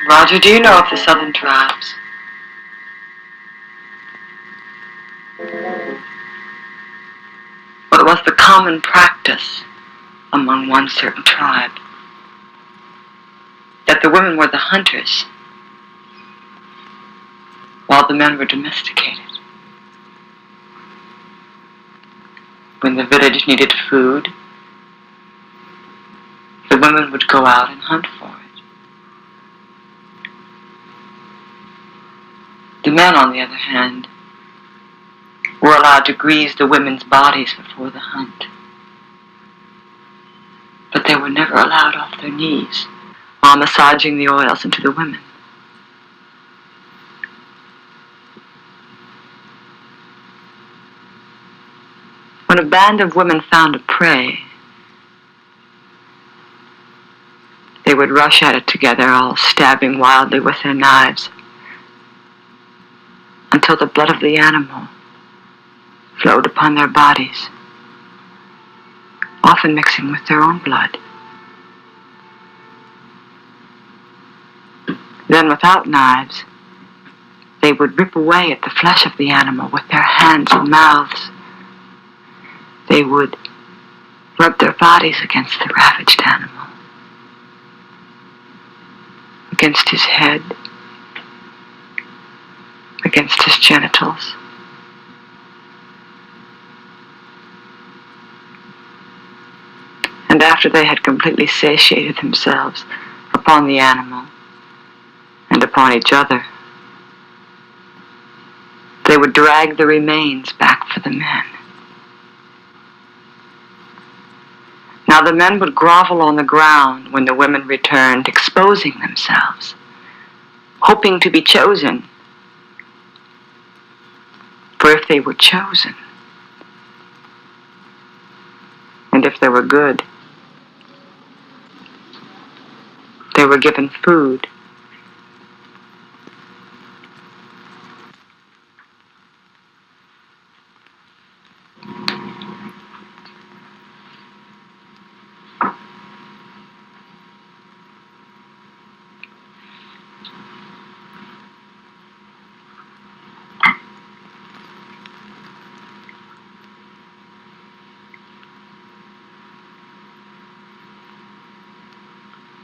Roger, do you know of the southern tribes? Well, it was the common practice among one certain tribe that the women were the hunters while the men were domesticated. When the village needed food, the women would go out and hunt for it. The men, on the other hand, were allowed to grease the women's bodies before the hunt. But they were never allowed off their knees while massaging the oils into the women. When a band of women found a prey, they would rush at it together, all stabbing wildly with their knives, until the blood of the animal flowed upon their bodies, often mixing with their own blood. Then, without knives, they would rip away at the flesh of the animal with their hands and mouths. They would rub their bodies against the ravaged animal, against his head, against his genitals. And after they had completely satiated themselves upon the animal and upon each other, they would drag the remains back for the men. Now the men would grovel on the ground when the women returned, exposing themselves, hoping to be chosen. For if they were chosen, and if they were good, they were given food.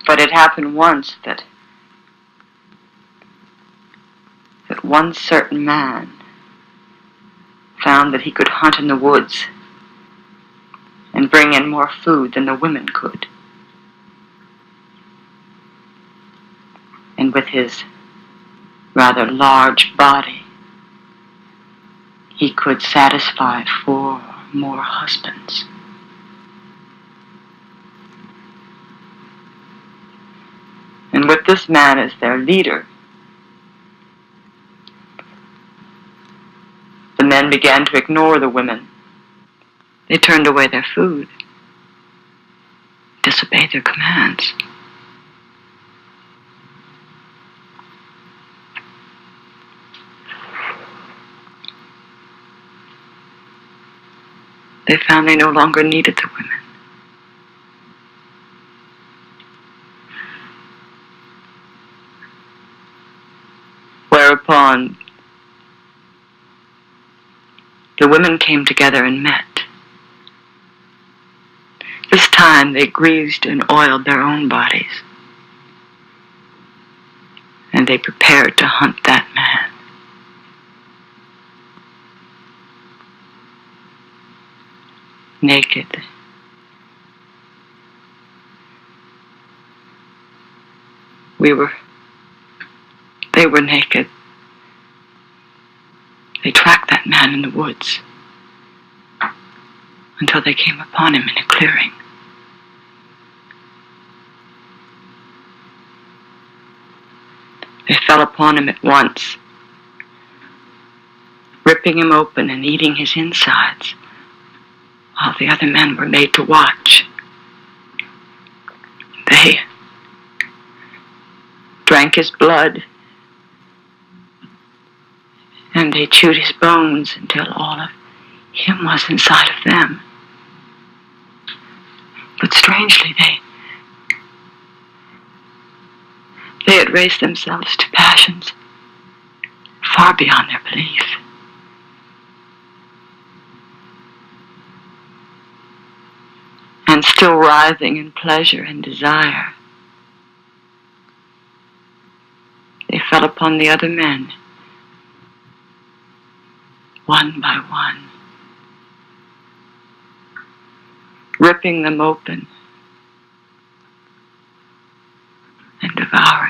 But it happened once that one certain man found that he could hunt in the woods and bring in more food than the women could. And with his rather large body, he could satisfy 4 more husbands. And with this man as their leader, the men began to ignore the women. They turned away their food, disobeyed their commands. They found they no longer needed the women. Whereupon the women came together and met. This time they greased and oiled their own bodies, and they prepared to hunt that man. Naked. They were naked. They tracked that man in the woods until they came upon him in a clearing. They fell upon him at once, ripping him open and eating his insides, while the other men were made to watch. They drank his blood, and they chewed his bones until all of him was inside of them. But strangely, They had raised themselves to passions far beyond their belief. And still writhing in pleasure and desire, they fell upon the other men, one by one, ripping them open and devouring.